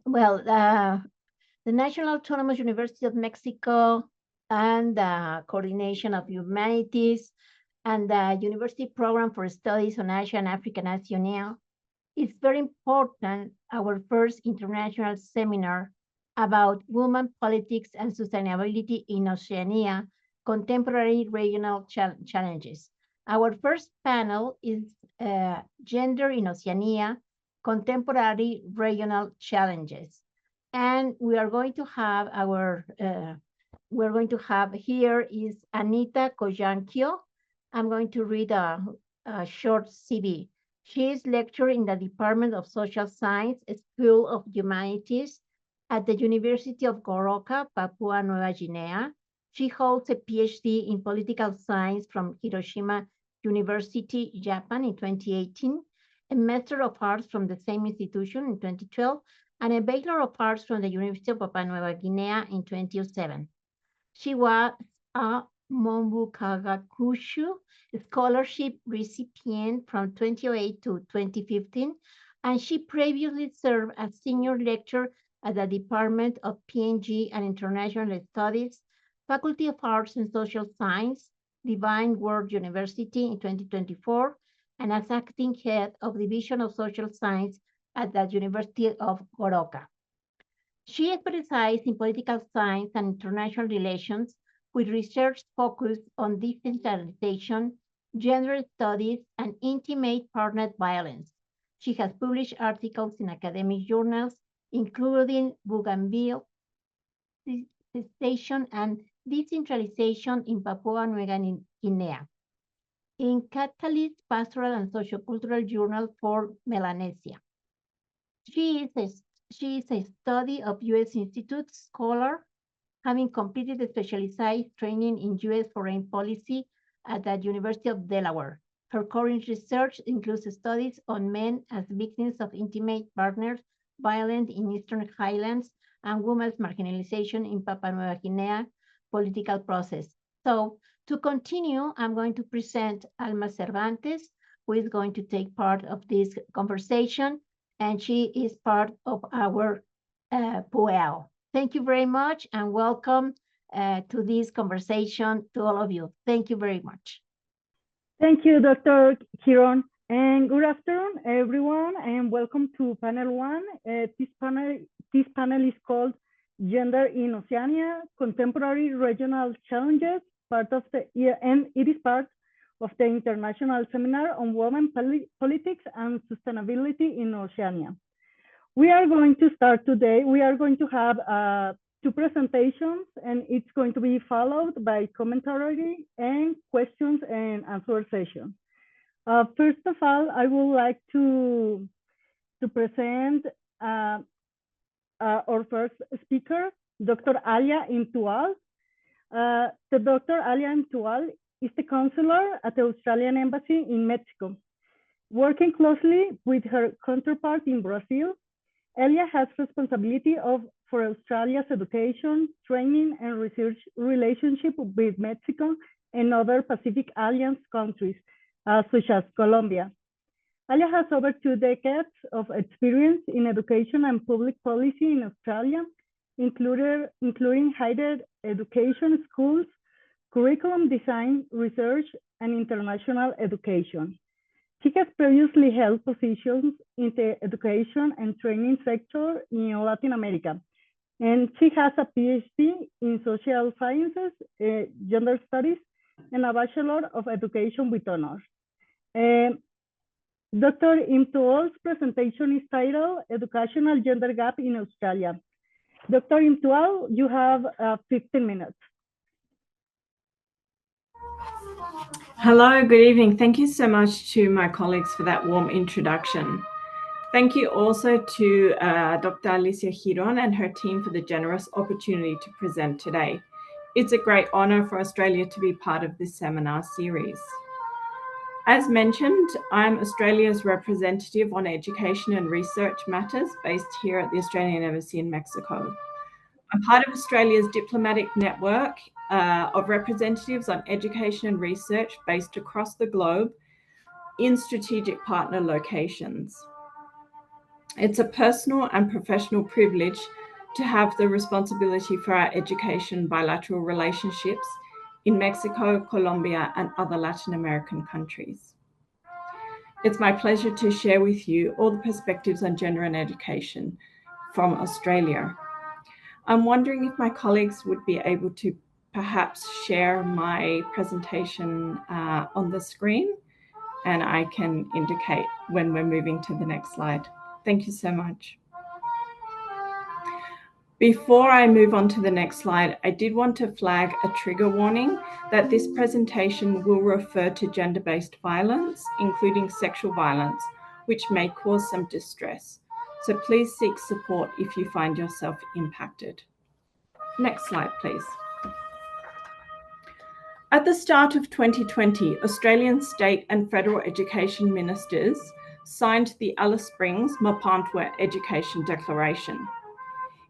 Well, the National Autonomous University of Mexico and the Coordination of Humanities and the University Program for Studies on Asia and Africa and Oceania. It's very important, our first international seminar about women politics and sustainability in Oceania, contemporary regional challenges. Our first panel is Gender in Oceania, Contemporary Regional Challenges. And we are going to have here is Anita Koyangko. I'm going to read a short CV. She is lecturer in the Department of Social Science, School of Humanities at the University of Goroka, Papua New Guinea. She holds a PhD in political science from Hiroshima University, Japan in 2018, a Master of Arts from the same institution in 2012, and a Bachelor of Arts from the University of Papua New Guinea in 2007. She was a Mombukagakushu scholarship recipient from 2008 to 2015, and she previously served as senior lecturer at the Department of PNG and International Studies, Faculty of Arts and Social Science, Divine Word University in 2024, and as acting head of Division of Social Science at the University of Goroka. She specialized in political science and international relations with research focused on decentralization, gender studies, and intimate partner violence. She has published articles in academic journals, including Bougainville, Station and Decentralization in Papua New Guinea, in Catalyst Pastoral and Sociocultural Journal for Melanesia. She is a study of U.S. Institute scholar, having completed a specialized training in U.S. foreign policy at the University of Delaware. Her current research includes studies on men as victims of intimate partners, violence in Eastern Highlands, and women's marginalization in Papua New Guinea political process. So to continue, I'm going to present Alma Cervantes, who is going to take part of this conversation, and she is part of our PUEAAO. Thank you very much, and welcome to this conversation to all of you. Thank you very much. Thank you, Dr. Giron, and good afternoon, everyone, and welcome to panel one. This panel is called Gender in Oceania, Contemporary Regional Challenges, and it is part of the International Seminar on Women Politics and Sustainability in Oceania. We are going to start today. We are going to have two presentations, and it's going to be followed by commentary and questions and answer session. First of all, I would like to present our first speaker, Dr. Alia Imtoual. The Dr. Alia Imtoual is the counselor at the Australian Embassy in Mexico. Working closely with her counterpart in Brazil, Alia has responsibility for Australia's education, training, and research relationship with Mexico and other Pacific Alliance countries, such as Colombia. Alia has over 2 decades of experience in education and public policy in Australia, including higher education, schools, curriculum design, research, and international education. She has previously held positions in the education and training sector in Latin America, and she has a PhD in social sciences, gender studies, and a Bachelor of Education with honors. Dr. Imtoual's presentation is titled Educational Gender Gap in Australia. Dr. Imtoual, you have 15 minutes. Hello, good evening. Thank you so much to my colleagues for that warm introduction. Thank you also to Dr. Alicia Giron and her team for the generous opportunity to present today. It's a great honor for Australia to be part of this seminar series. As mentioned, I'm Australia's representative on education and research matters based here at the Australian Embassy in Mexico. I'm part of Australia's diplomatic network of representatives on education and research based across the globe in strategic partner locations. It's a personal and professional privilege to have the responsibility for our education bilateral relationships in Mexico, Colombia, and other Latin American countries. It's my pleasure to share with you all the perspectives on gender and education from Australia. I'm wondering if my colleagues would be able to perhaps share my presentation on the screen, and I can indicate when we're moving to the next slide. Thank you so much. Before I move on to the next slide, I did want to flag a trigger warning that this presentation will refer to gender-based violence, including sexual violence, which may cause some distress. So please seek support if you find yourself impacted. Next slide, please. At the start of 2020, Australian state and federal education ministers signed the Alice Springs Mapantwa Education Declaration.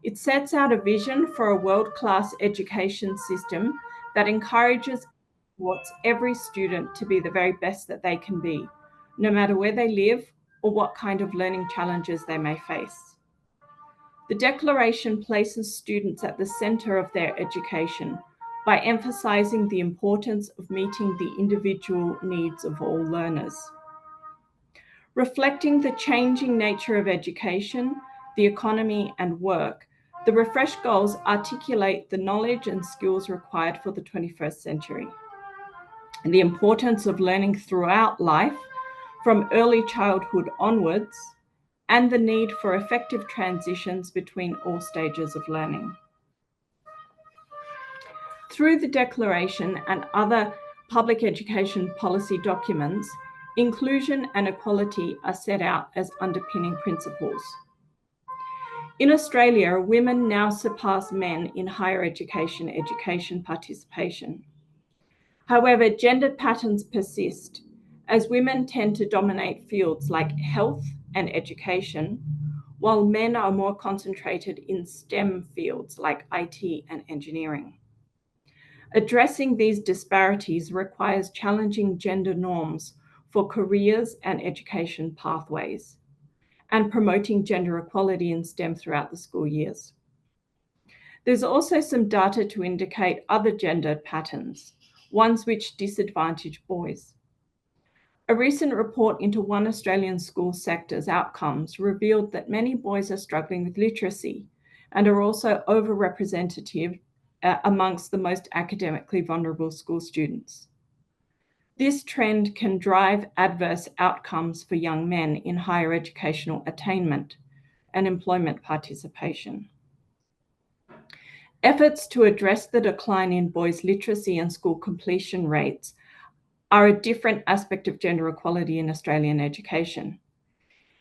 It sets out a vision for a world-class education system that encourages and supports every student to be the very best that they can be, no matter where they live or what kind of learning challenges they may face. The declaration places students at the center of their education by emphasizing the importance of meeting the individual needs of all learners. Reflecting the changing nature of education, the economy, and work, the refreshed goals articulate the knowledge and skills required for the 21st century, and the importance of learning throughout life, from early childhood onwards, and the need for effective transitions between all stages of learning. Through the declaration and other public education policy documents, inclusion and equality are set out as underpinning principles. In Australia, women now surpass men in higher education participation. However, gendered patterns persist as women tend to dominate fields like health and education, while men are more concentrated in STEM fields like IT and engineering. Addressing these disparities requires challenging gender norms for careers and education pathways, and promoting gender equality in STEM throughout the school years. There's also some data to indicate other gender patterns, ones which disadvantage boys. A recent report into one Australian school sector's outcomes revealed that many boys are struggling with literacy and are also overrepresented amongst the most academically vulnerable school students. This trend can drive adverse outcomes for young men in higher educational attainment and employment participation. Efforts to address the decline in boys' literacy and school completion rates are a different aspect of gender equality in Australian education.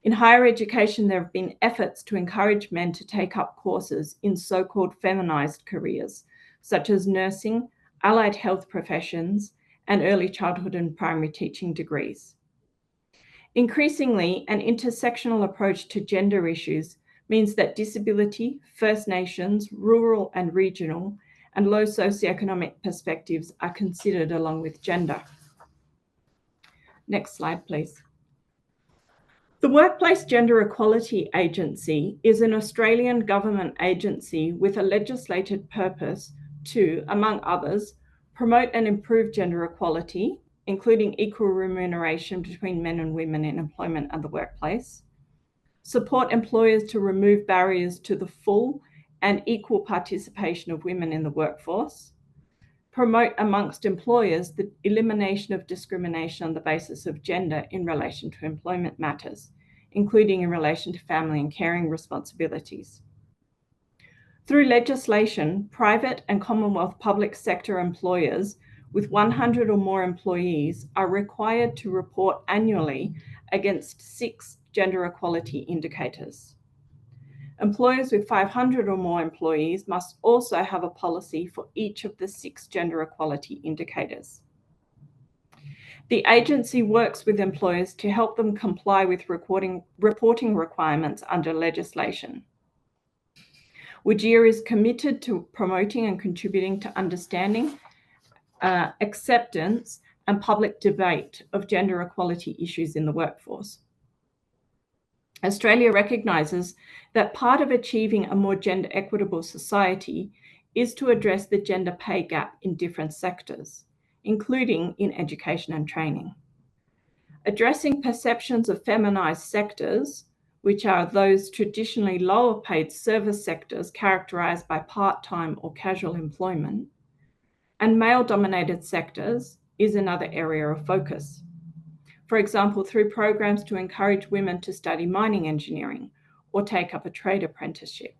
In higher education, there have been efforts to encourage men to take up courses in so-called feminized careers, such as nursing, allied health professions, and early childhood and primary teaching degrees. Increasingly, an intersectional approach to gender issues means that disability, First Nations, rural and regional, and low socioeconomic perspectives are considered along with gender. Next slide, please. The Workplace Gender Equality Agency is an Australian government agency with a legislated purpose to, among others, promote and improve gender equality, including equal remuneration between men and women in employment and the workplace, support employers to remove barriers to the full and equal participation of women in the workforce, promote amongst employers the elimination of discrimination on the basis of gender in relation to employment matters, including in relation to family and caring responsibilities. Through legislation, private and Commonwealth public sector employers with 100 or more employees are required to report annually against 6 gender equality indicators. Employers with 500 or more employees must also have a policy for each of the 6 gender equality indicators. The agency works with employers to help them comply with reporting requirements under legislation. WGEA is committed to promoting and contributing to understanding, acceptance, and public debate of gender equality issues in the workforce. Australia recognises that part of achieving a more gender equitable society is to address the gender pay gap in different sectors, including in education and training. Addressing perceptions of feminised sectors, which are those traditionally lower paid service sectors characterised by part-time or casual employment, and male-dominated sectors is another area of focus. For example, through programs to encourage women to study mining engineering or take up a trade apprenticeship.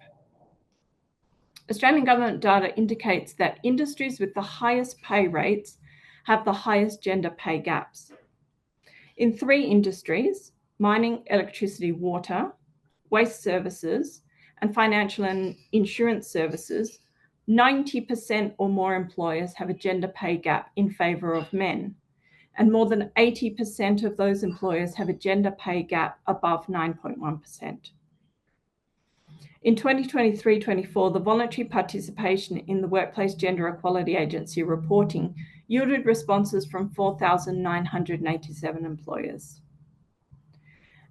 Australian government data indicates that industries with the highest pay rates have the highest gender pay gaps. In 3 industries, mining, electricity, water, waste services, and financial and insurance services, 90% or more employers have a gender pay gap in favour of men, and more than 80% of those employers have a gender pay gap above 9.1%. In 2023-24, the voluntary participation in the Workplace Gender Equality Agency reporting yielded responses from 4,987 employers.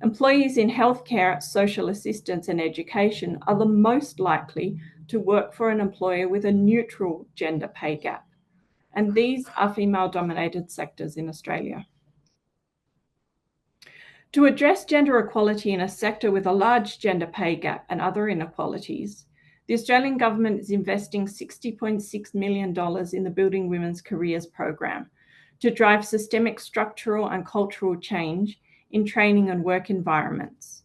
Employees in healthcare, social assistance, and education are the most likely to work for an employer with a neutral gender pay gap, and these are female-dominated sectors in Australia. To address gender equality in a sector with a large gender pay gap and other inequalities, the Australian government is investing $60.6 million in the Building Women's Careers program to drive systemic structural and cultural change in training and work environments.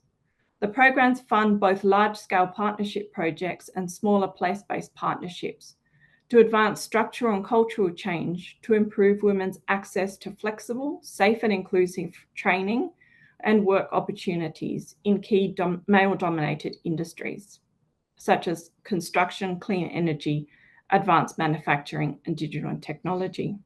The programs fund both large-scale partnership projects and smaller place-based partnerships to advance structural and cultural change to improve women's access to flexible, safe and inclusive training and work opportunities in key male-dominated industries, such as construction, clean energy, advanced manufacturing, and digital and technology.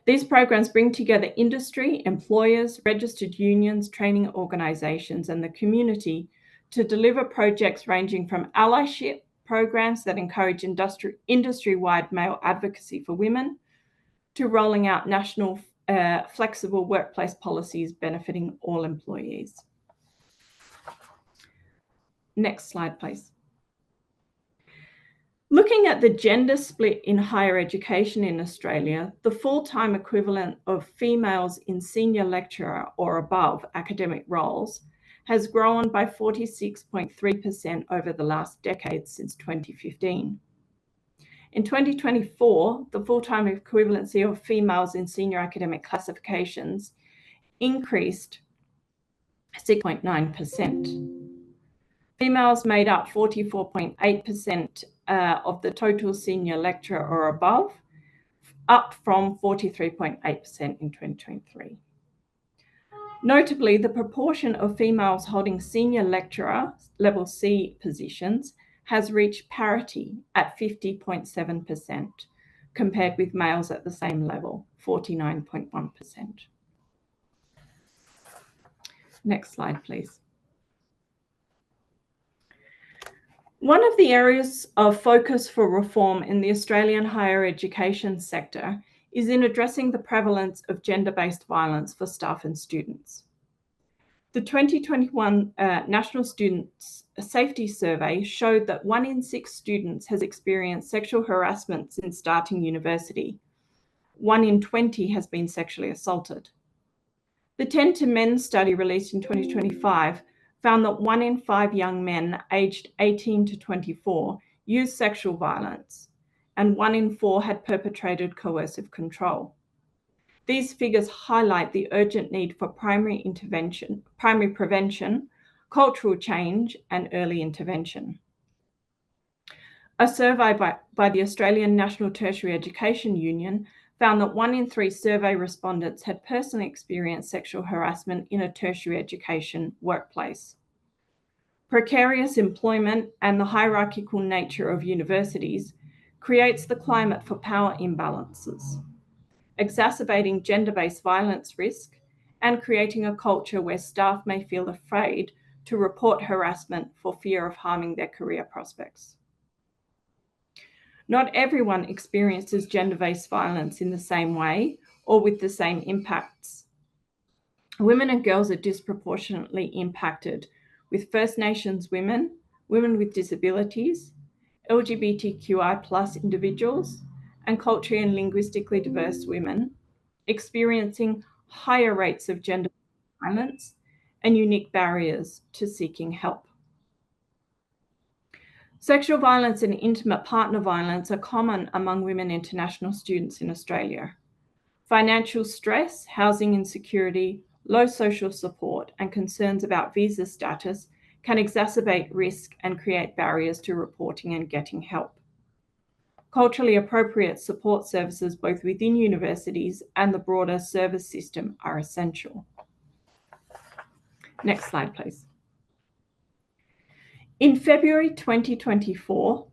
These programs bring together industry, employers, registered unions, training organisations, and the community to deliver projects ranging from allyship programs that encourage industry-wide male advocacy for women to rolling out national flexible workplace policies benefiting all employees. Next slide, please. Looking at the gender split in higher education in Australia, the full-time equivalent of females in senior lecturer or above academic roles has grown by 46.3% over the last decade since 2015. In 2024, the full-time equivalency of females in senior academic classifications increased 6.9%. Females made up 44.8% of the total senior lecturer or above, up from 43.8% in 2023. Notably, the proportion of females holding senior lecturer level C positions has reached parity at 50.7%, compared with males at the same level, 49.1%. Next slide, please. One of the areas of focus for reform in the Australian higher education sector is in addressing the prevalence of gender-based violence for staff and students. The 2021 National Student Safety Survey showed that 1 in 6 students has experienced sexual harassment since starting university. 1 in 20 has been sexually assaulted. The 10 to Men study released in 2025 found that 1 in 5 young men aged 18 to 24 used sexual violence, and 1 in 4 had perpetrated coercive control. These figures highlight the urgent need for primary prevention, cultural change, and early intervention. A survey by the Australian National Tertiary Education Union found that 1 in 3 survey respondents had personally experienced sexual harassment in a tertiary education workplace. Precarious employment and the hierarchical nature of universities creates the climate for power imbalances, exacerbating gender-based violence risk and creating a culture where staff may feel afraid to report harassment for fear of harming their career prospects. Not everyone experiences gender-based violence in the same way or with the same impacts. women and girls are disproportionately impacted, with First Nations women, women with disabilities, LGBTQI+ individuals, and culturally and linguistically diverse women experiencing higher rates of gender violence and unique barriers to seeking help. Sexual violence and intimate partner violence are common among women international students in Australia. Financial stress, housing insecurity, low social support, and concerns about visa status can exacerbate risk and create barriers to reporting and getting help. Culturally appropriate support services both within universities and the broader service system are essential. Next slide, please. In February 2024,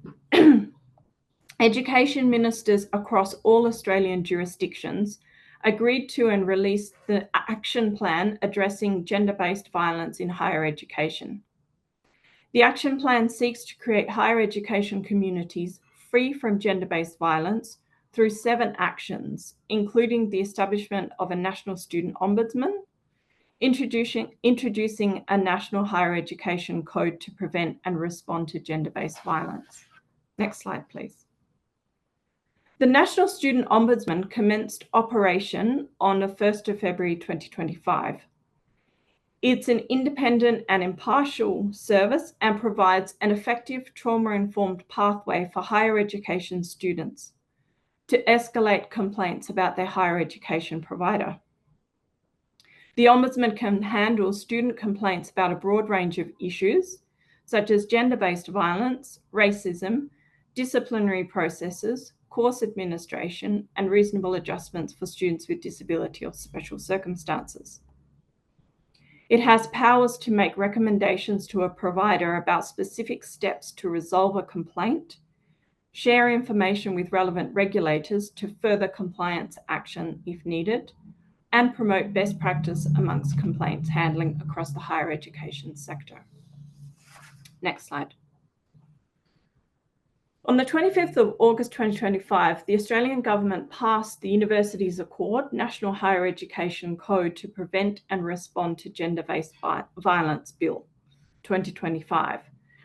education ministers across all Australian jurisdictions agreed to and released the action plan addressing gender-based violence in higher education. The action plan seeks to create higher education communities free from gender-based violence through 7 actions, including the establishment of a national student ombudsman, introducing a national higher education code to prevent and respond to gender-based violence. Next slide, please. The National Student Ombudsman commenced operation on the 1st of February 2025. It's an independent and impartial service and provides an effective trauma-informed pathway for higher education students to escalate complaints about their higher education provider. The Ombudsman can handle student complaints about a broad range of issues, such as gender-based violence, racism, disciplinary processes, course administration, and reasonable adjustments for students with disability or special circumstances. It has powers to make recommendations to a provider about specific steps to resolve a complaint, share information with relevant regulators to further compliance action if needed, and promote best practice amongst complaints handling across the higher education sector. Next slide. On the 25th of August 2025, the Australian government passed the Universities Accord National Higher Education Code to Prevent and Respond to Gender-Based Violence Bill 2025,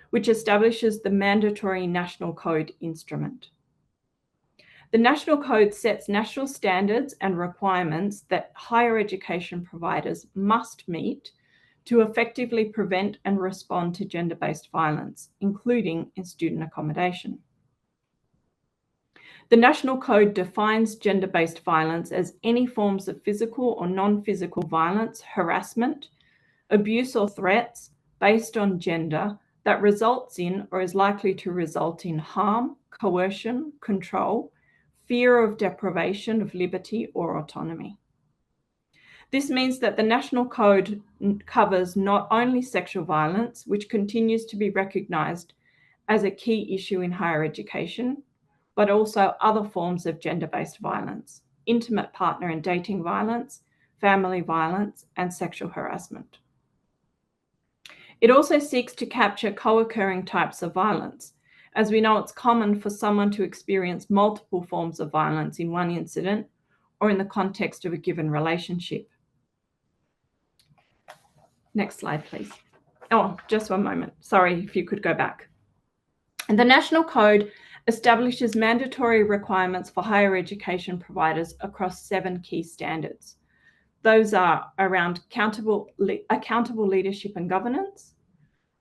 which establishes the mandatory national code instrument. The National Code sets national standards and requirements that higher education providers must meet to effectively prevent and respond to gender-based violence, including in student accommodation. The National Code defines gender-based violence as any forms of physical or non-physical violence, harassment, abuse or threats based on gender that results in or is likely to result in harm, coercion, control, fear of deprivation of liberty or autonomy. This means that the National Code covers not only sexual violence, which continues to be recognised as a key issue in higher education, but also other forms of gender-based violence, intimate partner and dating violence, family violence, and sexual harassment. It also seeks to capture co-occurring types of violence. As we know, it's common for someone to experience multiple forms of violence in one incident or in the context of a given relationship. Next slide, please. Oh, just one moment. Sorry, if you could go back. And the National Code establishes mandatory requirements for higher education providers across 7 key standards. Those are around accountable leadership and governance,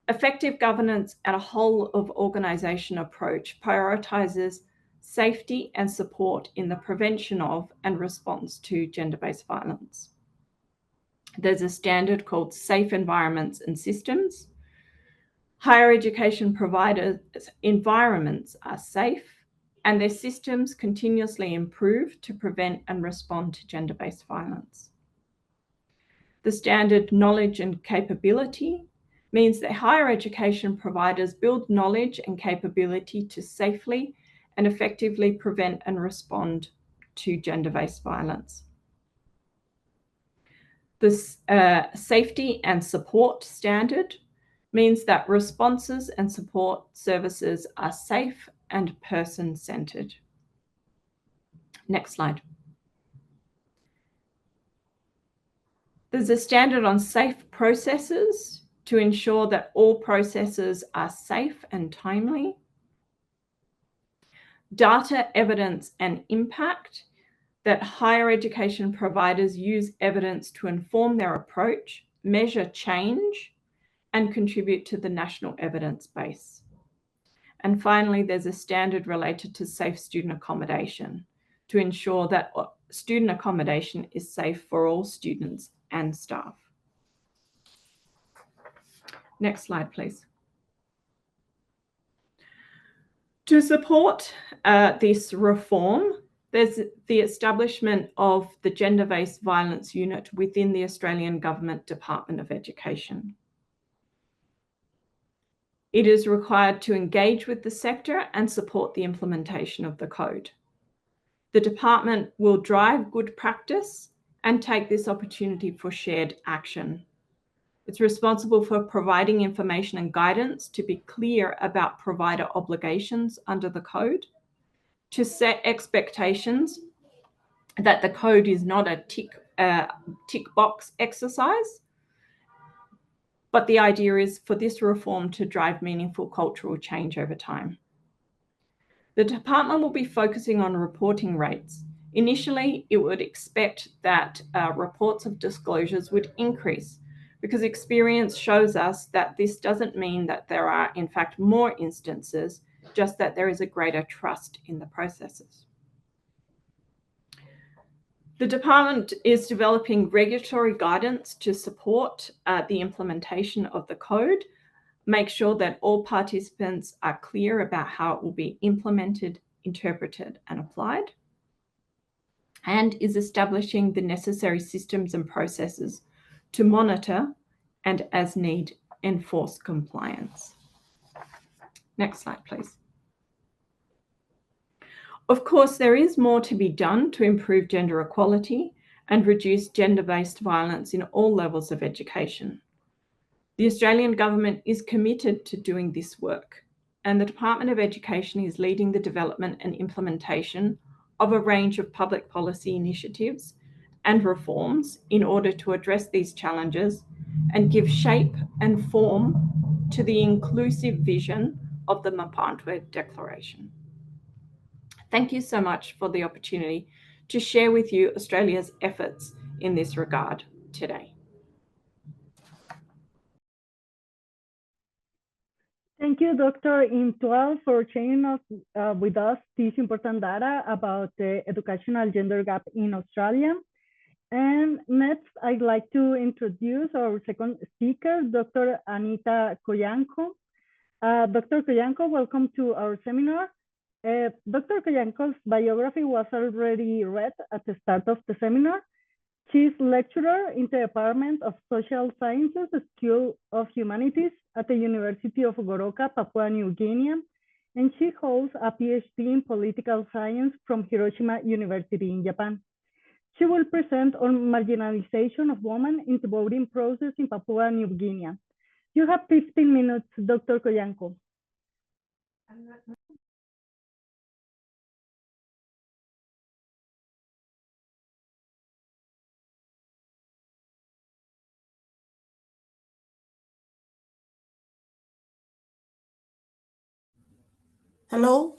effective governance, and a whole of organisation approach prioritizes safety and support in the prevention of and response to gender-based violence. There's a standard called Safe Environments and Systems. Higher education providers' environments are safe and their systems continuously improve to prevent and respond to gender-based violence. The standard Knowledge and Capability means that higher education providers build knowledge and capability to safely and effectively prevent and respond to gender-based violence. This Safety and Support standard means that responses and support services are safe and person-centered. Next slide. There's a standard on safe processes to ensure that all processes are safe and timely. Data, evidence, and impact, that higher education providers use evidence to inform their approach, measure change, and contribute to the national evidence base. And finally, there's a standard related to safe student accommodation to ensure that student accommodation is safe for all students and staff. Next slide, please. To support this reform, there's the establishment of the Gender-Based Violence Unit within the Australian Government Department of Education. It is required to engage with the sector and support the implementation of the code. The department will drive good practice and take this opportunity for shared action. It's responsible for providing information and guidance to be clear about provider obligations under the code, to set expectations that the code is not a tick box exercise, but the idea is for this reform to drive meaningful cultural change over time. The department will be focusing on reporting rates. Initially, it would expect that reports of disclosures would increase because experience shows us that this doesn't mean that there are, in fact, more instances, just that there is a greater trust in the processes. The department is developing regulatory guidance to support the implementation of the code, make sure that all participants are clear about how it will be implemented, interpreted, and applied, and is establishing the necessary systems and processes to monitor and, as need, enforce compliance. Next slide, please. Of course, there is more to be done to improve gender equality and reduce gender-based violence in all levels of education. The Australian government is committed to doing this work, and the Department of Education is leading the development and implementation of a range of public policy initiatives and reforms in order to address these challenges and give shape and form to the inclusive vision of the Mapantwe Declaration. Thank you so much for the opportunity to share with you Australia's efforts in this regard today. Thank you, Dr. Imtoual, for sharing with us this important data about the educational gender gap in Australia. And next, I'd like to introduce our second speaker, Dr. Anita Koyangko. Dr. Koyangko, welcome to our seminar. Dr. Koyangko's biography was already read at the start of the seminar. She's lecturer in the Department of Social Sciences, School of Humanities at the University of Goroka, Papua New Guinea, and she holds a PhD in political science from Hiroshima University in Japan. She will present on marginalization of women in the voting process in Papua New Guinea. You have 15 minutes, Dr. Koyangko. Hello.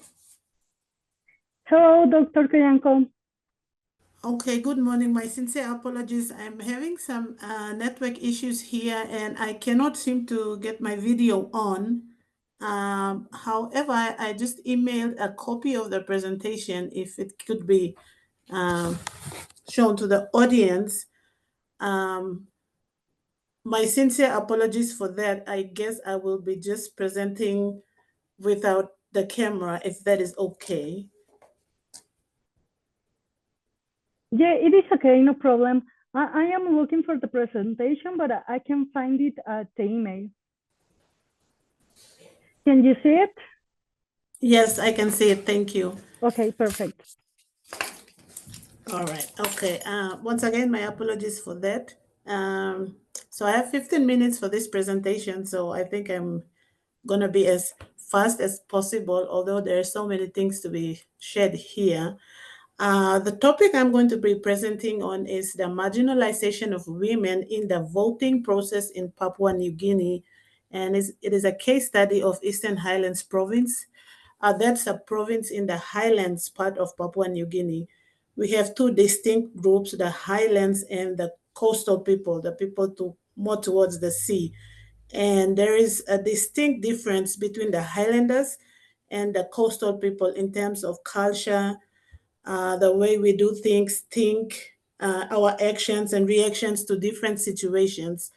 Hello, Dr. Koyangko. Okay, good morning. My sincere apologies. I'm having some network issues here and I cannot seem to get my video on. However, I just emailed a copy of the presentation if it could be shown to the audience. My sincere apologies for that. I guess I will be just presenting without the camera, if that is okay. Yeah, it is okay, no problem. I am looking for the presentation, but I can find it at the email. Can you see it? Yes, I can see it. Thank you. Okay, perfect. All right. Okay. Once again, my apologies for that. So I have 15 minutes for this presentation, so I think I'm going to be as fast as possible, although there are so many things to be shared here. The topic I'm going to be presenting on is the marginalization of women in the voting process in Papua New Guinea. And it is a case study of Eastern Highlands Province. That's a province in the highlands part of Papua New Guinea. We have two distinct groups, the highlands and the coastal people, the people more towards the sea. And there is a distinct difference between the highlanders and the coastal people in terms of culture, the way we do things, our actions and reactions to different situations.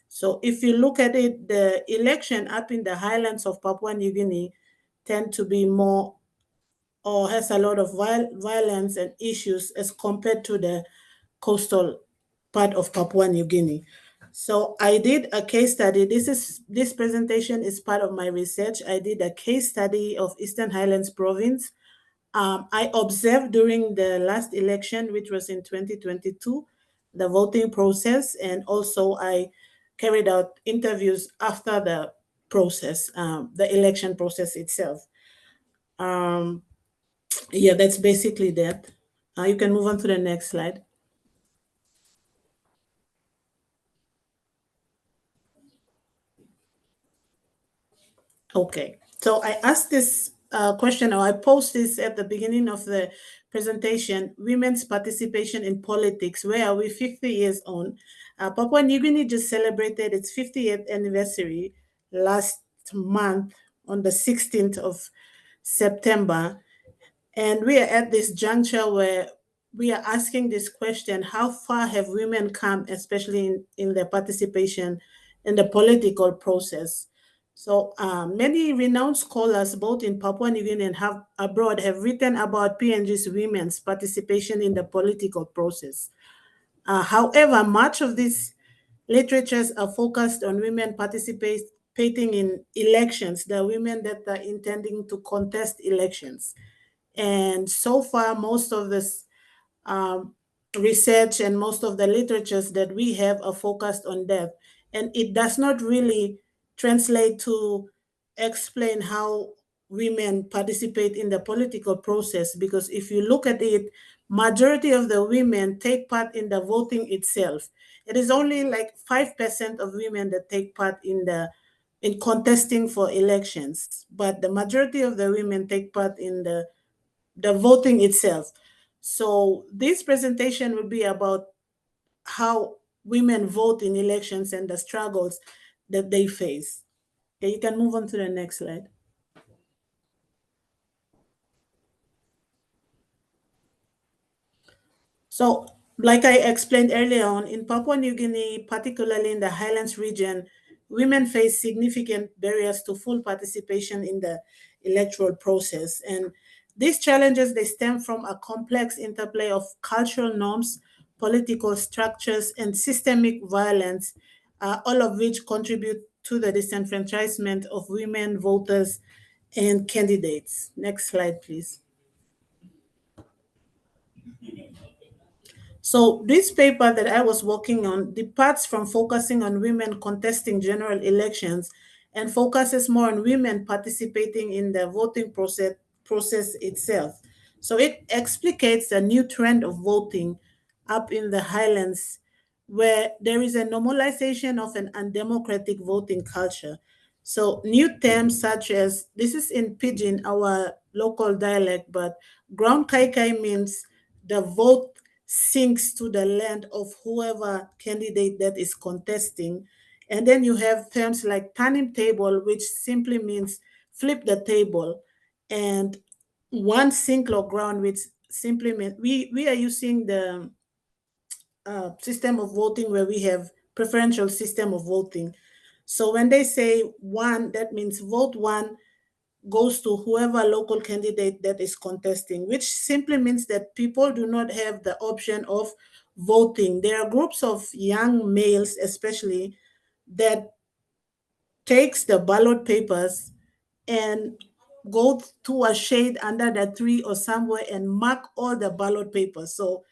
So if you look at it, the election up in the highlands of Papua New Guinea tend to be more or has a lot of violence and issues as compared to the coastal part of Papua New Guinea. So I did a case study. This presentation is part of my research. I did a case study of Eastern Highlands Province. I observed during the last election, which was in 2022, the voting process, and also I carried out interviews after the process, the election process itself. Yeah, that's basically that. You can move on to the next slide. Okay, so I asked this question, or I posed this at the beginning of the presentation, women's participation in politics. Where are we 50 years on? Papua New Guinea just celebrated its 50th anniversary last month on the 16th of September. And we are at this juncture where we are asking this question, how far have women come, especially in their participation in the political process? So many renowned scholars, both in Papua New Guinea and abroad, have written about PNG's women's participation in the political process. However, much of these literatures are focused on women participating in elections, the women that are intending to contest elections. And so far, most of this research and most of the literatures that we have are focused on that. And it does not really translate to explain how women participate in the political process, because if you look at it, majority of the women take part in the voting itself. It is only like 5% of women that take part in contesting for elections, but the majority of the women take part in the voting itself. So this presentation will be about how women vote in elections and the struggles that they face. Okay, you can move on to the next slide. So, like I explained earlier on, in Papua New Guinea, particularly in the Highlands region, women face significant barriers to full participation in the electoral process. And these challenges, they stem from a complex interplay of cultural norms, political structures, and systemic violence, all of which contribute to the disenfranchisement of women voters and candidates. Next slide, please. So this paper that I was working on departs from focusing on women contesting general elections and focuses more on women participating in the voting process itself. So it explicates a new trend of voting up in the highlands where there is a normalization of an undemocratic voting culture. So new terms such as, this is in Pidgin, our local dialect, but ground kai kai means the vote sinks to the land of whoever candidate that is contesting. And then you have terms like turning table, which simply means flip the table, and one single ground, which simply means we are using the system of voting where we have preferential system of voting. So when they say one, that means vote one goes to whoever local candidate that is contesting, which simply means that people do not have the option of voting. There are groups of young males, especially, that takes the ballot papers and go to a shade under the tree or somewhere and mark all the ballot papers. So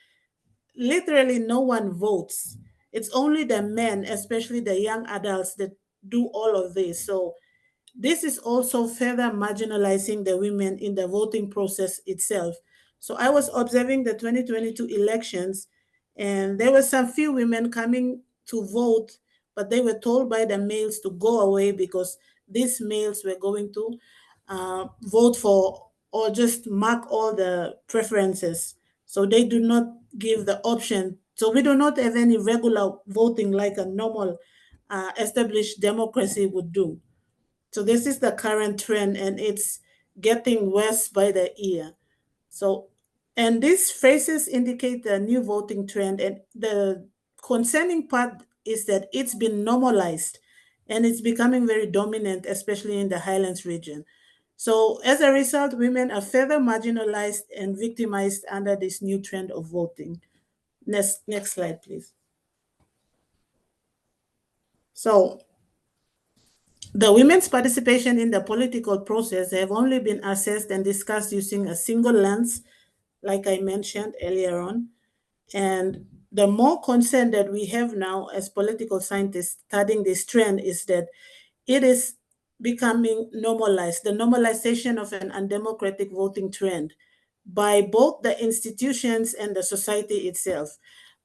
literally no one votes. It's only the men, especially the young adults, that do all of this. So this is also further marginalizing the women in the voting process itself. So I was observing the 2022 elections, and there were some few women coming to vote, but they were told by the males to go away because these males were going to vote for or just mark all the preferences. So they do not give the option. So we do not have any regular voting like a normal established democracy would do. So this is the current trend, and it's getting worse by the year. So, and these phrases indicate the new voting trend, and the concerning part is that it's been normalized and it's becoming very dominant, especially in the highlands region. So as a result, women are further marginalized and victimized under this new trend of voting. Next slide, please. So the women's participation in the political process have only been assessed and discussed using a single lens, like I mentioned earlier on. And the more concern that we have now as political scientists studying this trend is that it is becoming normalized, the normalization of an undemocratic voting trend by both the institutions and the society itself.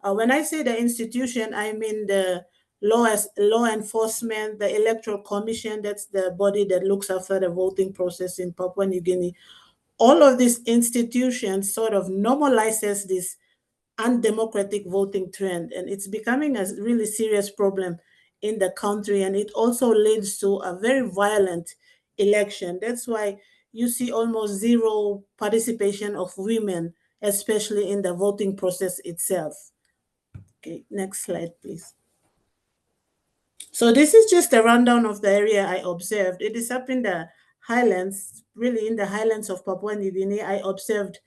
When I say the institution, I mean the law enforcement, the electoral commission, that's the body that looks after the voting process in Papua New Guinea. All of these institutions sort of normalizes this undemocratic voting trend, and it's becoming a really serious problem in the country, and it also leads to a very violent election. That's why you see almost zero participation of women, especially in the voting process itself. Okay, next slide, please. So this is just a rundown of the area I observed. It is up in the highlands, really in the highlands of Papua New Guinea. I observed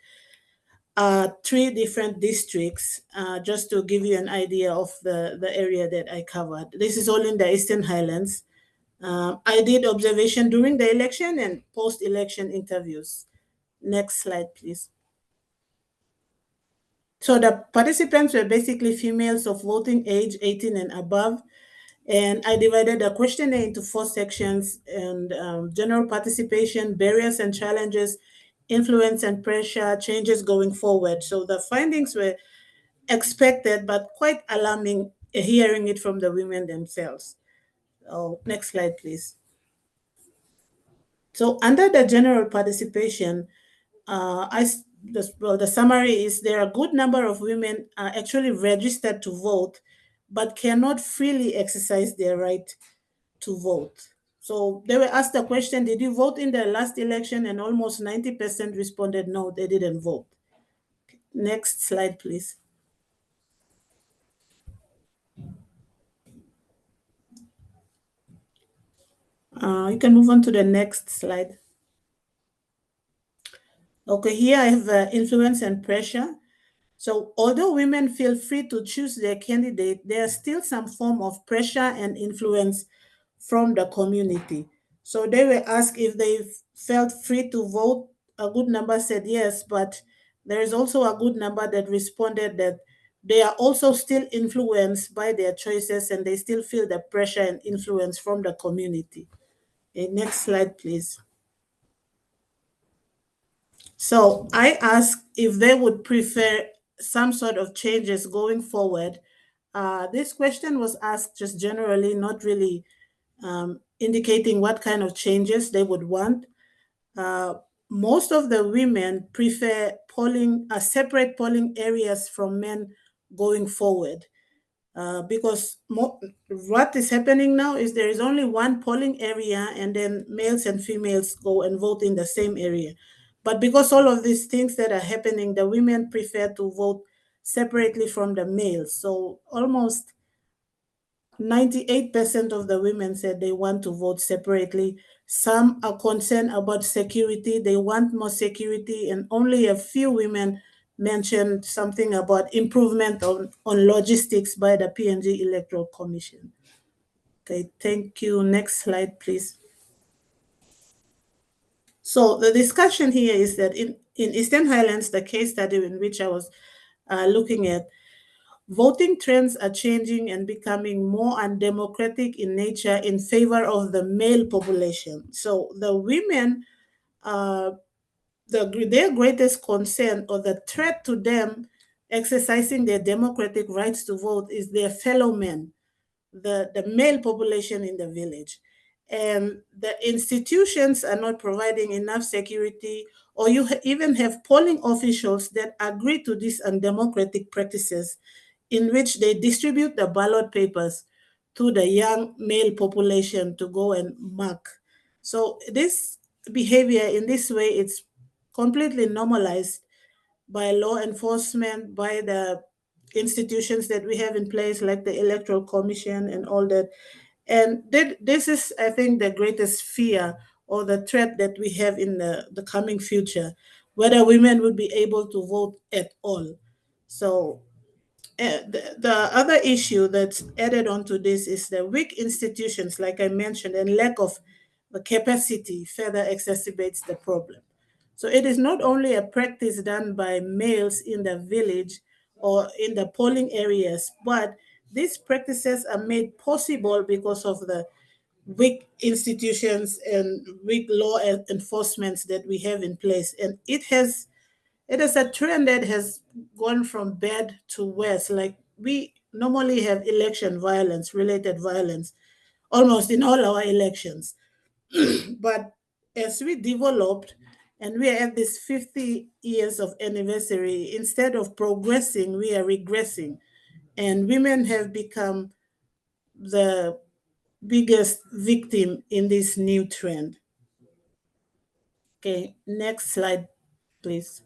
3 different districts, just to give you an idea of the area that I covered. This is all in the Eastern Highlands. I did observation during the election and post-election interviews. Next slide, please. So the participants were basically females of voting age 18 and above. And I divided the questionnaire into 4 sections, and general participation, barriers and challenges, influence and pressure, changes going forward. So the findings were expected, but quite alarming hearing it from the women themselves. Oh, next slide, please. So under the general participation, the summary is there are a good number of women actually registered to vote, but cannot freely exercise their right to vote. So they were asked the question, did you vote in the last election? And almost 90% responded no, they didn't vote. Next slide, please. You can move on to the next slide. Okay, here I have influence and pressure. So although women feel free to choose their candidate, there's still some form of pressure and influence from the community. So they were asked if they felt free to vote. A good number said yes, but there is also a good number that responded that they are also still influenced by their choices and they still feel the pressure and influence from the community. Okay, next slide, please. So I asked if they would prefer some sort of changes going forward. This question was asked just generally, not really indicating what kind of changes they would want. Most of the women prefer separate polling areas from men going forward. Because what is happening now is there is only one polling area and then males and females go and vote in the same area. But because all of these things that are happening, the women prefer to vote separately from the males. So almost 98% of the women said they want to vote separately. Some are concerned about security. They want more security, and only a few women mentioned something about improvement on logistics by the PNG Electoral Commission. Okay, thank you. Next slide, please. So the discussion here is that in Eastern Highlands, the case study in which I was looking at, voting trends are changing and becoming more undemocratic in nature in favor of the male population. So the women their greatest concern or the threat to them exercising their democratic rights to vote is their fellow men, the male population in the village. And the institutions are not providing enough security, or you even have polling officials that agree to these undemocratic practices in which they distribute the ballot papers to the young male population to go and mark. So this behavior in this way, it's completely normalized by law enforcement, by the institutions that we have in place, like the Electoral Commission and all that. And this is, I think, the greatest fear or the threat that we have in the coming future, whether women would be able to vote at all. So the other issue that's added onto this is the weak institutions, like I mentioned, and lack of the capacity further exacerbates the problem. So it is not only a practice done by males in the village or in the polling areas, but these practices are made possible because of the weak institutions and weak law enforcements that we have in place. And it is a trend that has gone from bad to worse. Like we normally have election violence, related violence, almost in all our elections. But as we developed and we are at this 50 years of anniversary, instead of progressing, we are regressing. And women have become the biggest victim in this new trend. Okay, next slide, please.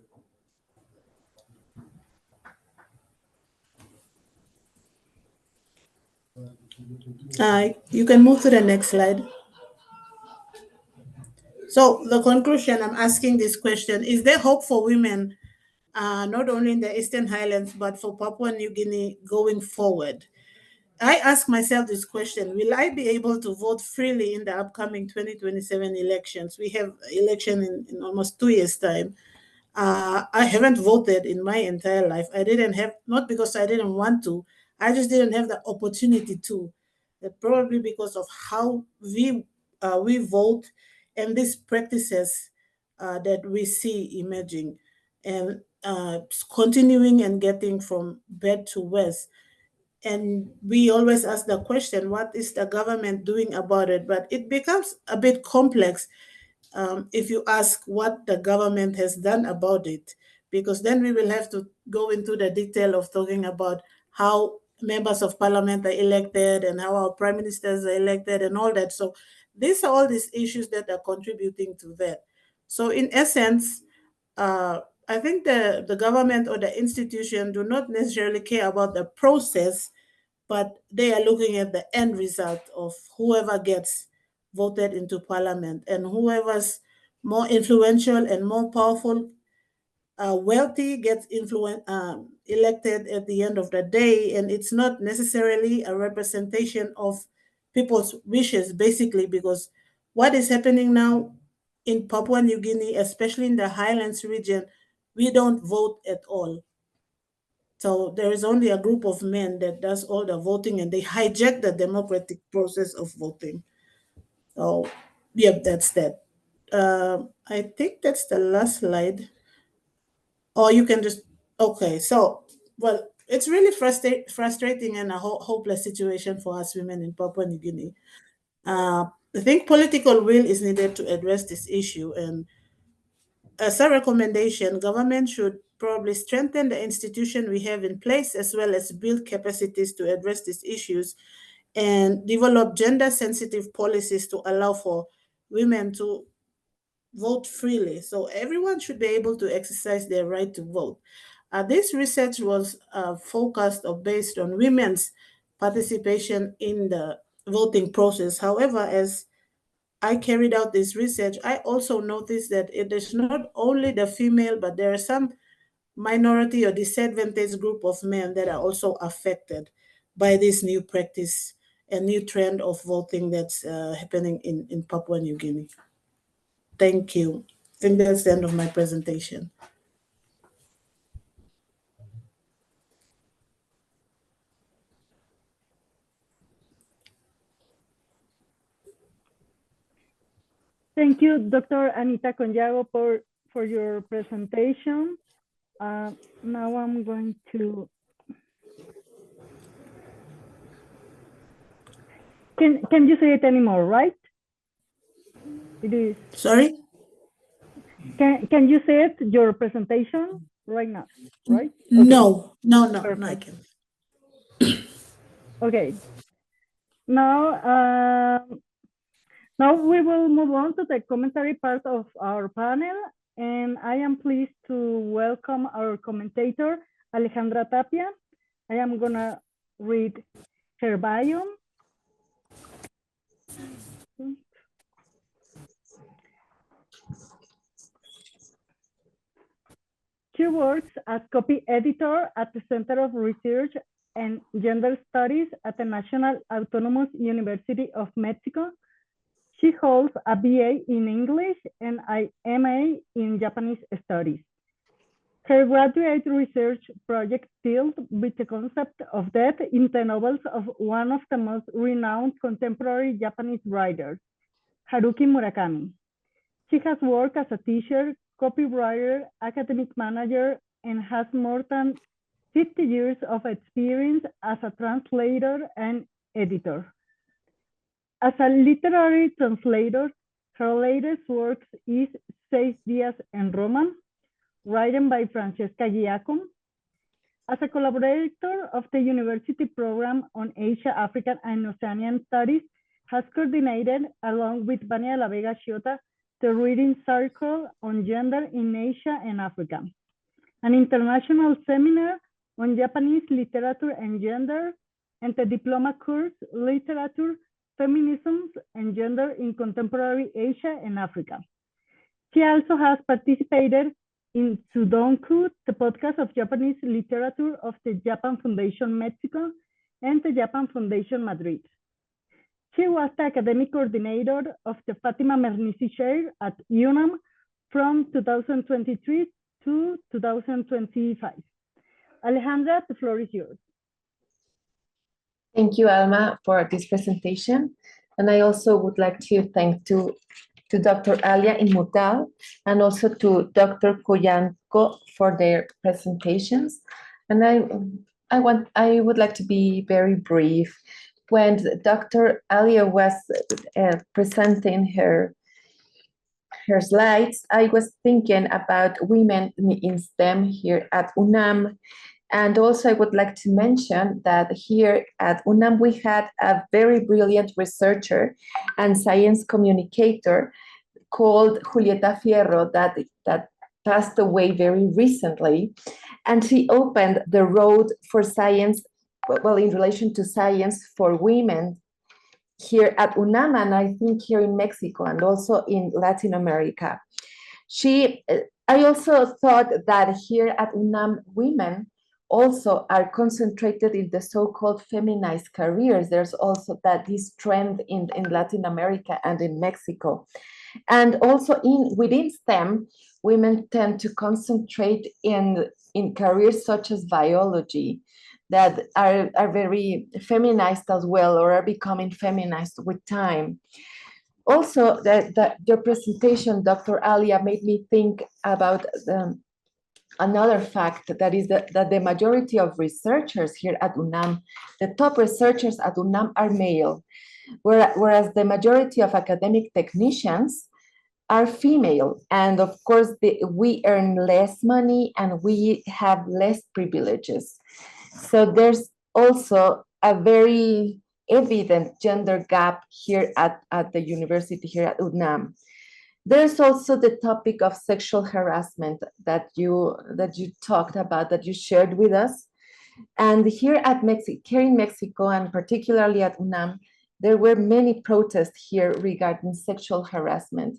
You can move to the next slide. So the conclusion, I'm asking this question, is there hope for women, not only in the Eastern Highlands, but for Papua New Guinea going forward? I ask myself this question, will I be able to vote freely in the upcoming 2027 elections? We have election in almost 2 years' time. I haven't voted in my entire life. I didn't have, not because I didn't want to, I just didn't have the opportunity to. Probably because of how we vote and these practices that we see emerging and continuing and getting from bad to worse. And we always ask the question, what is the government doing about it? But it becomes a bit complex if you ask what the government has done about it, because then we will have to go into the detail of talking about how members of parliament are elected and how our prime ministers are elected and all that. So these are all these issues that are contributing to that. So in essence, I think the government or the institution do not necessarily care about the process, but they are looking at the end result of whoever gets voted into parliament, and whoever's more influential and more powerful, wealthy gets elected at the end of the day. And it's not necessarily a representation of people's wishes, basically, because what is happening now in Papua New Guinea, especially in the highlands region, we don't vote at all. So there is only a group of men that does all the voting, and they hijack the democratic process of voting. So, yep, that's that. I think that's the last slide. Or you can just, okay. So, well, it's really frustrating and a hopeless situation for us women in Papua New Guinea. I think political will is needed to address this issue. And as a recommendation, government should probably strengthen the institution we have in place, as well as build capacities to address these issues and develop gender-sensitive policies to allow for women to vote freely. So everyone should be able to exercise their right to vote. This research was focused or based on women's participation in the voting process. However, as I carried out this research, I also noticed that it is not only the female, but there are some minority or disadvantaged group of men that are also affected by this new practice and new trend of voting that's happening in Papua New Guinea. Thank you. I think that's the end of my presentation. Thank you, Dr. Anita Koyangko, for your presentation. Now I'm going to. Can you say it anymore, right? It is. Sorry? Can you say it, your presentation right now, right? Okay. No, no, I Perfect. can. Okay. Now, now we will move on to the commentary part of our panel, and I am pleased to welcome our commentator, Alejandra Tapia. I am gonna read her bio. She works as copy editor at the Center of Research and Gender Studies at the National Autonomous University of Mexico. She holds a BA in English and an MA in Japanese Studies. Her graduate research project deals with the concept of death in the novels of one of the most renowned contemporary Japanese writers, Haruki Murakami. She has worked as a teacher, copywriter, academic manager, and has more than 50 years of experience as a translator and editor. As a literary translator, her latest work is 6 Días en Roma, written by Francesca Giacomo. As a collaborator of the University Program on Asia, African, and Oceanian Studies, has coordinated, along with Vania La Vega Chiota, the Reading Circle on Gender in Asia and Africa, an international seminar on Japanese literature and gender, and the diploma course, Literature, Feminisms, and Gender in Contemporary Asia and Africa. She also has participated in Sudonku, the podcast of Japanese literature of the Japan Foundation Mexico and the Japan Foundation Madrid. She was the academic coordinator of the Fatima Mernissi Chair at UNAM from 2023 to 2025. Alejandra, the floor is yours. Thank you, Alma, for this presentation. And I also would like to thank to Dr. Alia Imtoual and also to Dr. Koyangko for their presentations. And I would like to be very brief. When Dr. Alia was presenting her slides, I was thinking about women in STEM here at UNAM. And also I would like to mention that here at UNAM, we had a very brilliant researcher and science communicator called Julieta Fierro that passed away very recently. And she opened the road for science, well, in relation to science for women here at UNAM, and I think here in Mexico and also in Latin America. I also thought that here at UNAM, women also are concentrated in the so-called feminized careers. There's also this trend in Latin America and in Mexico. And also within STEM, women tend to concentrate in careers such as biology that are very feminized as well, or are becoming feminized with time. Also, your presentation, Dr. Alia, made me think about another fact, that is that the majority of researchers here at UNAM, the top researchers at UNAM are male, whereas the majority of academic technicians are female. And of course, we earn less money and we have less privileges. So there's also a very evident gender gap here at the university here at UNAM. There's also the topic of sexual harassment that you talked about, that you shared with us. And here in Mexico, and particularly at UNAM, there were many protests here regarding sexual harassment,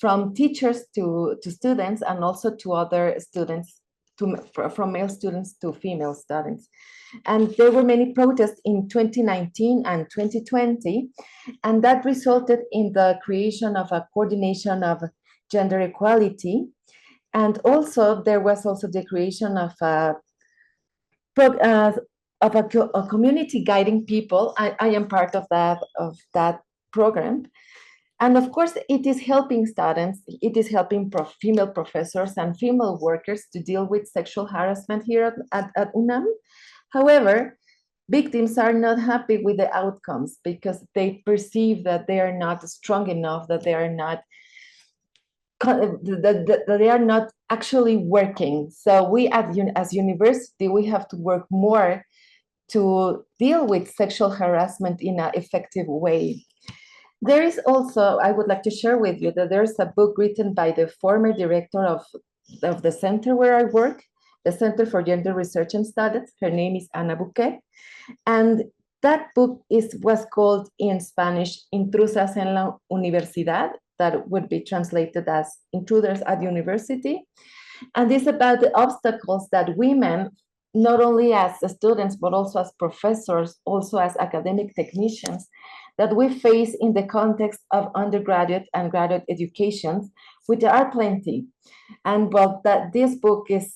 from teachers to students, and also to other students, from male students to female students. And there were many protests in 2019 and 2020, and that resulted in the creation of a coordination of gender equality. And also there was also the creation of a community guiding people. I am part of that program. And of course, it is helping students, it is helping female professors and female workers to deal with sexual harassment here at UNAM. However, victims are not happy with the outcomes because they perceive that they are not strong enough, that they are not that they are not actually working. So we as university, we have to work more to deal with sexual harassment in an effective way. There is also, I would like to share with you that there's a book written by the former director of the center where I work, the Center for Gender Research and Studies. Her name is Ana Buquet. And that book was called in Spanish, Intrusas en la Universidad, that would be translated as Intruders at University. And it's about the obstacles that women, not only as students, but also as professors, also as academic technicians, that we face in the context of undergraduate and graduate education, which are plenty. And well, that this book is,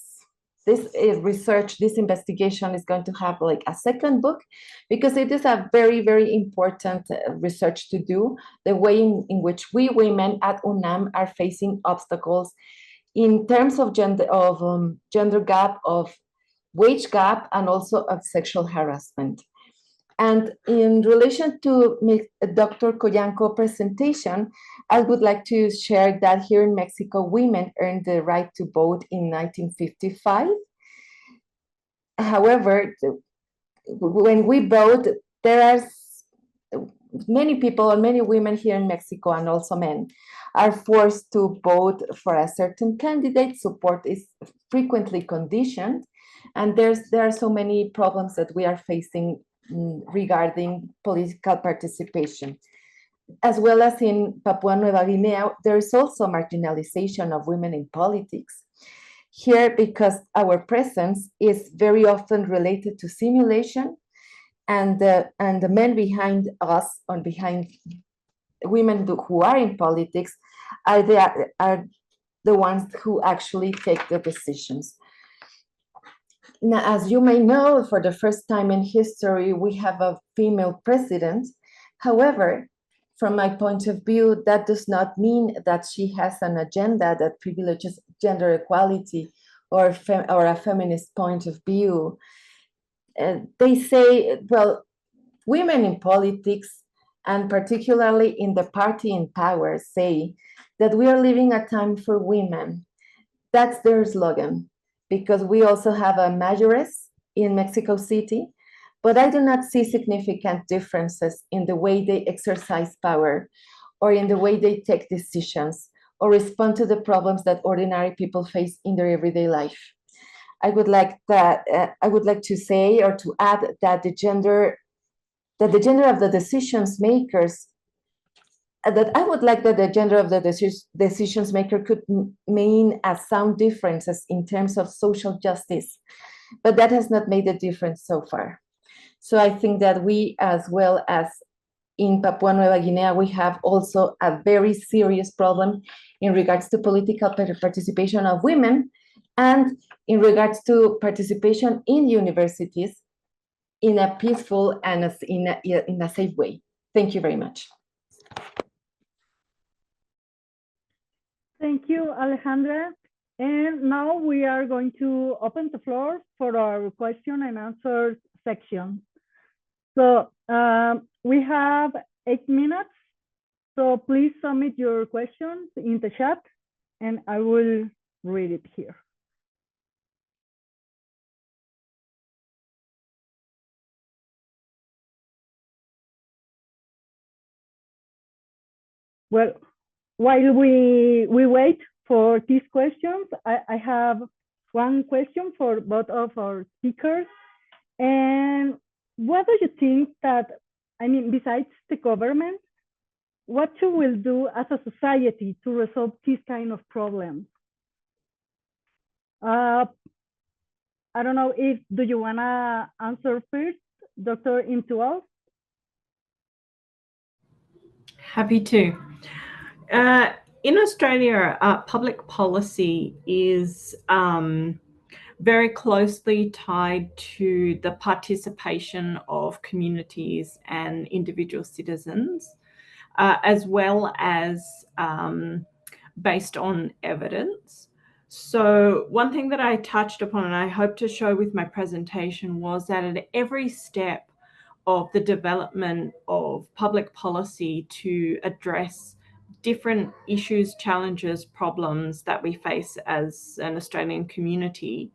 this research, this investigation is going to have like a second book, because it is a very, very important research to do, the way in which we women at UNAM are facing obstacles in terms of gender gap, of wage gap, and also of sexual harassment. And in relation to Dr. Koyangko presentation, I would like to share that here in Mexico, women earned the right to vote in 1955. However, when we vote, there are many people, and many women here in Mexico, and also men, are forced to vote for a certain candidate. Support is frequently conditioned, and there are so many problems that we are facing regarding political participation. As well as in Papua Nueva Guinea, there is also marginalization of women in politics. Here, because our presence is very often related to simulation, and the men behind us, or behind women who are in politics, are the ones who actually take the decisions. Now, as you may know, for the first time in history, we have a female president. However, from my point of view, that does not mean that she has an agenda that privileges gender equality or a feminist point of view. They say, well, women in politics, and particularly in the party in power, say that we are living a time for women. That's their slogan, because we also have a majoress in Mexico City, but I do not see significant differences in the way they exercise power, or in the way they take decisions, or respond to the problems that ordinary people face in their everyday life. I would like to say, or to add, that the gender of the decisions makers, that I would like that the gender of the decisions maker could mean as sound differences in terms of social justice, but that has not made a difference so far. So I think that we, as well as in Papua Nueva Guinea, we have also a very serious problem in regards to political participation of women, and in regards to participation in universities in a peaceful and in a safe way. Thank you very much. Thank you, Alejandra. And now we are going to open the floor for our question and answer section. So we have 8 minutes. So please submit your questions in the chat, and I will read it here. Well, while we wait for these questions, I have one question for both of our speakers. And what do you think that, I mean, besides the government, what you will do as a society to resolve this kind of problems? I don't know if, do you wanna answer first, Dr. Imtoual? Happy to. In Australia, public policy is very closely tied to the participation of communities and individual citizens. as well as based on evidence. So one thing that I touched upon and I hope to show with my presentation was that at every step of the development of public policy to address different issues, challenges, problems that we face as an Australian community,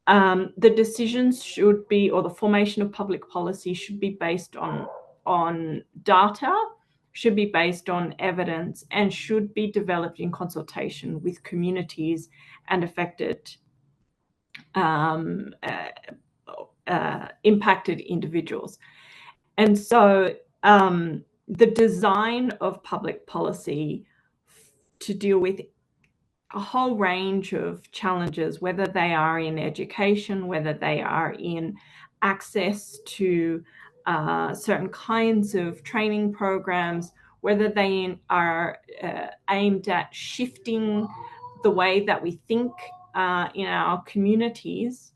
the decisions should be, or the formation of public policy should be based on data, should be based on evidence, and should be developed in consultation with communities and affected impacted individuals. And so the design of public policy to deal with a whole range of challenges, whether they are in education, whether they are in access to certain kinds of training programs, whether they are aimed at shifting the way that we think in our communities,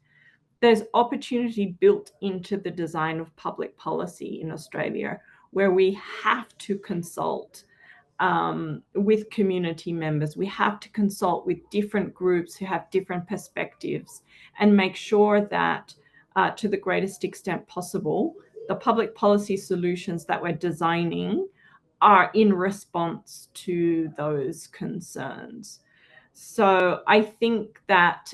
there's opportunity built into the design of public policy in Australia where we have to consult with community members. We have to consult with different groups who have different perspectives and make sure that to the greatest extent possible, the public policy solutions that we're designing are in response to those concerns. So I think that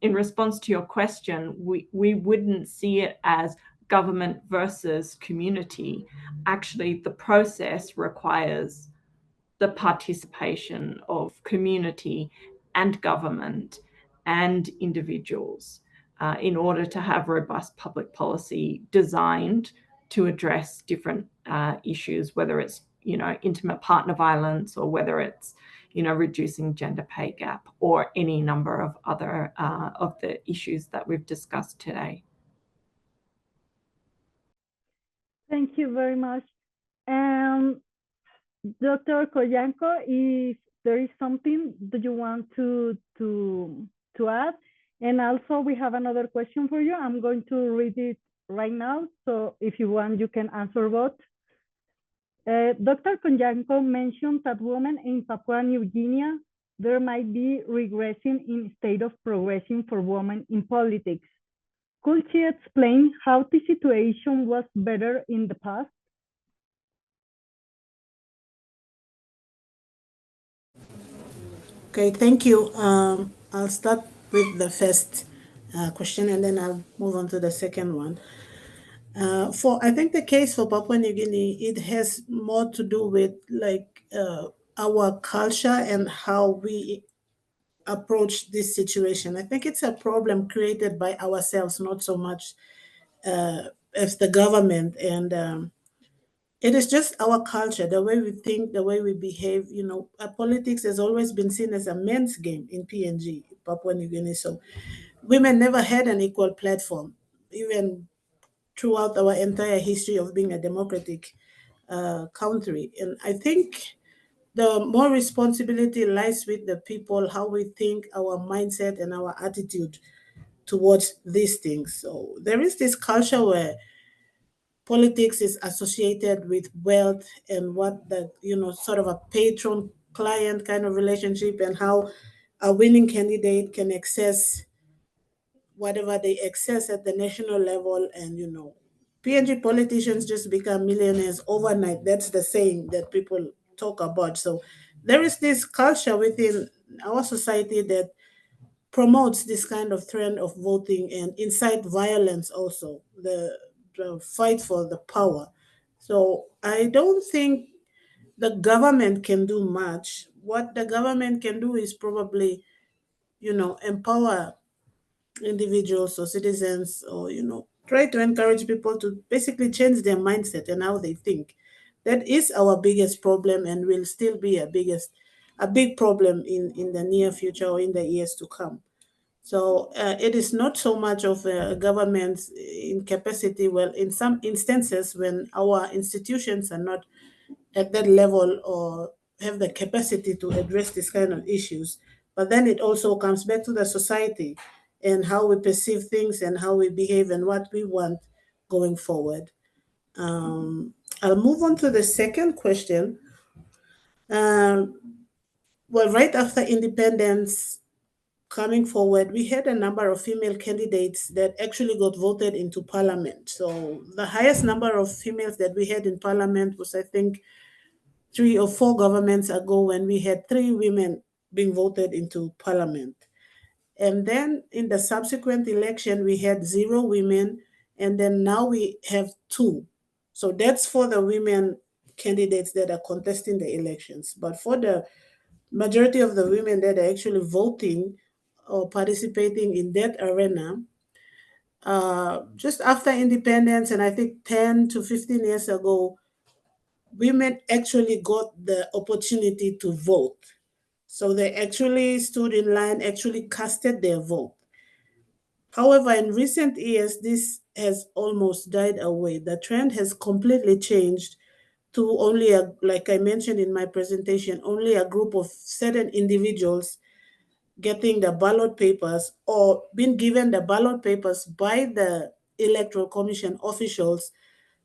in response to your question, we wouldn't see it as government versus community. Actually, the process requires the participation of community and government and individuals in order to have robust public policy designed to address different issues, whether it's, intimate partner violence, or whether it's, reducing gender pay gap, or any number of other of the issues that we've discussed today. Thank you very much. Dr. Koyangko, if there is something that you want to add, and also we have another question for you. I'm going to read it right now, so if you want, you can answer both. Dr. Koyangko mentioned that women in Papua New Guinea, there might be regressing in state of progression for women in politics. Could she explain how the situation was better in the past? Okay, thank you. I'll start with the first question and then I'll move on to the second one. I think the case for Papua New Guinea, it has more to do with our culture and how we approach this situation. I think it's a problem created by ourselves, not so much as the government. And it is just our culture, the way we think, the way we behave. Politics has always been seen as a men's game in PNG, Papua New Guinea. So women never had an equal platform, even throughout our entire history of being a democratic country. And I think the more responsibility lies with the people, how we think, our mindset and our attitude towards these things. So there is this culture where politics is associated with wealth and what that, sort of a patron client kind of relationship, and how a winning candidate can access whatever they access at the national level. And, PNG politicians just become millionaires overnight. That's the saying that people talk about. So there is this culture within our society that promotes this kind of trend of voting and incite violence also, the fight for the power. So I don't think the government can do much. What the government can do is probably, empower individuals or citizens, or, try to encourage people to basically change their mindset and how they think. That is our biggest problem and will still be a big problem in the near future or in the years to come. So it is not so much of a government's incapacity. Well, in some instances, when our institutions are not at that level or have the capacity to address this kind of issues, but then it also comes back to the society and how we perceive things and how we behave and what we want going forward. I'll move on to the second question. Well, right after independence coming forward, we had a number of female candidates that actually got voted into parliament. So the highest number of females that we had in parliament was, I think, 3 or 4 governments ago, when we had 3 women being voted into parliament. And then in the subsequent election, we had 0 women, and then now we have 2. So that's for the women candidates that are contesting the elections. But for the majority of the women that are actually voting or participating in that arena, just after independence, and I think 10 to 15 years ago, women actually got the opportunity to vote. So they actually stood in line, actually casted their vote. However, in recent years, this has almost died away. The trend has completely changed to only, like I mentioned in my presentation, only a group of certain individuals getting the ballot papers or being given the ballot papers by the Electoral Commission officials.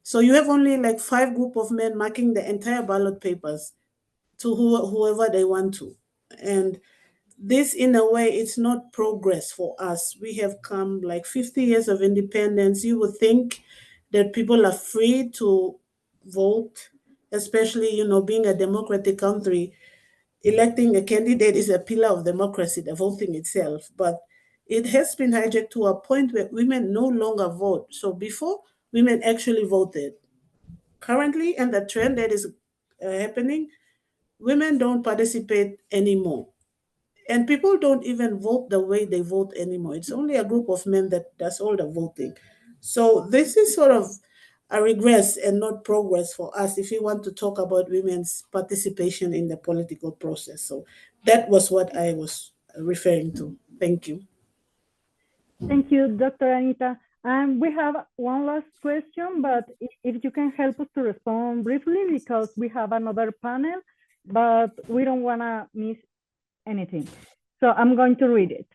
So you have only like 5 group of men marking the entire ballot papers to whoever they want to. And this, in a way, it's not progress for us. We have come like 50 years of independence. You would think that people are free to vote, especially, being a democratic country. Electing a candidate is a pillar of democracy, the voting itself. But it has been hijacked to a point where women no longer vote. So before, women actually voted. Currently, and the trend that is happening, women don't participate anymore. And people don't even vote the way they vote anymore. It's only a group of men that does all the voting. So this is sort of a regress and not progress for us if we want to talk about women's participation in the political process. So that was what I was referring to. Thank you. Thank you, Dr. Anita. And we have one last question, but if you can help us to respond briefly, because we have another panel, but we don't want to miss anything. So I'm going to read it.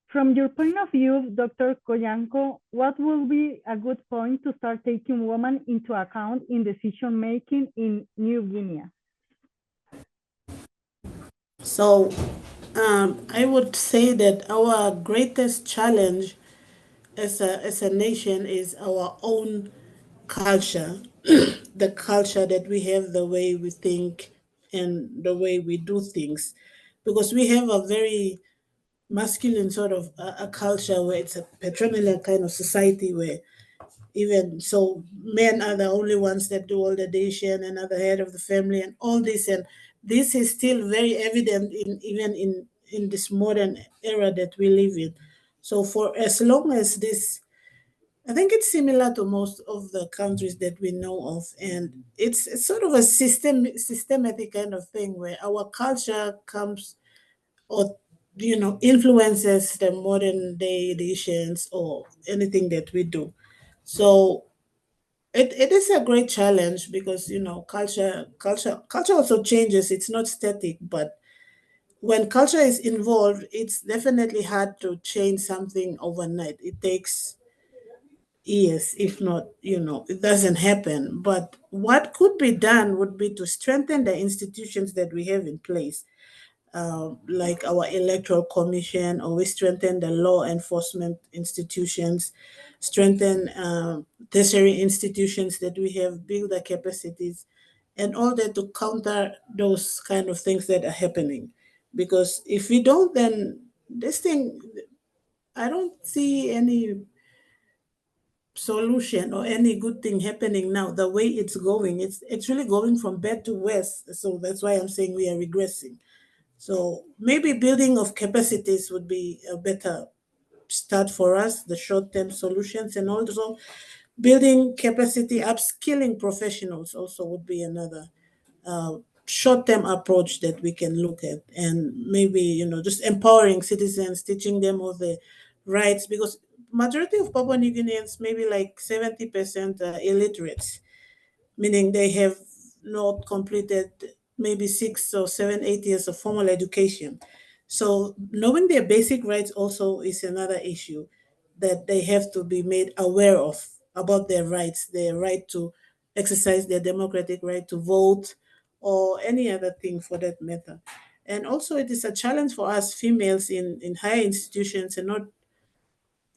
From your point of view, Dr. Koyangko, what will be a good point to start taking women into account in decision-making in New Guinea? So I would say that our greatest challenge as a nation is our own culture, the culture that we have, the way we think and the way we do things. Because we have a very masculine sort of a culture where it's a patrilineal kind of society where even so men are the only ones that do all the dishes and are the head of the family and all this, and this is still very evident even in this modern era that we live in. So for as long as this, I think it's similar to most of the countries that we know of, and it's sort of a systematic kind of thing where our culture comes or influences the modern day editions or anything that we do. So it is a great challenge because culture also changes. It's not static, but when culture is involved, it's definitely hard to change something overnight. It takes years, if not, it doesn't happen. But what could be done would be to strengthen the institutions that we have in place, like our electoral commission, or we strengthen the law enforcement institutions, strengthen tertiary institutions that we have, build the capacities, and all that to counter those kind of things that are happening. Because if we don't, then this thing, I don't see any solution or any good thing happening now. The way it's going, it's actually going from bad to worse. So that's why I'm saying we are regressing. So maybe building of capacities would be a better start for us, the short-term solutions, and also building capacity, upskilling professionals also would be another short-term approach that we can look at. And maybe, just empowering citizens, teaching them all the rights, because majority of Papua New Guineans, maybe like 70% are illiterate, meaning they have not completed maybe 6 or 7, 8 years of formal education. So knowing their basic rights also is another issue that they have to be made aware of, about their rights, their right to exercise their democratic right to vote or any other thing for that matter. And also it is a challenge for us females in higher institutions and not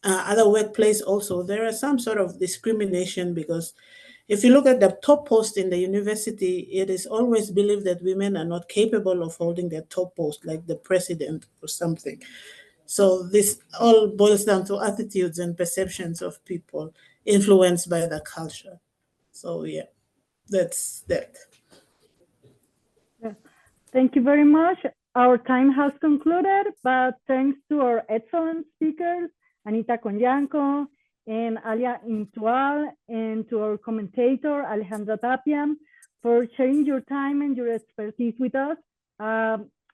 other workplace also. There are some sort of discrimination because if you look at the top post in the university, it is always believed that women are not capable of holding their top post, like the president or something. So this all boils down to attitudes and perceptions of people influenced by the culture. So yeah, that's that. Yeah. Thank you very much. Our time has concluded, but thanks to our excellent speakers, Anita Koyangko and Alia Imtoual, and to our commentator, Alejandra Tapia, for sharing your time and your expertise with us.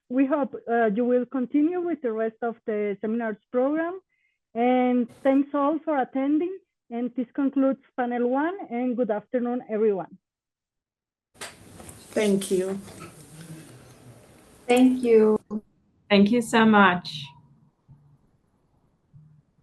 We hope you will continue with the rest of the seminars program. And thanks all for attending. And this concludes panel 1, and good afternoon, everyone. Thank you. Thank you. Thank you so much.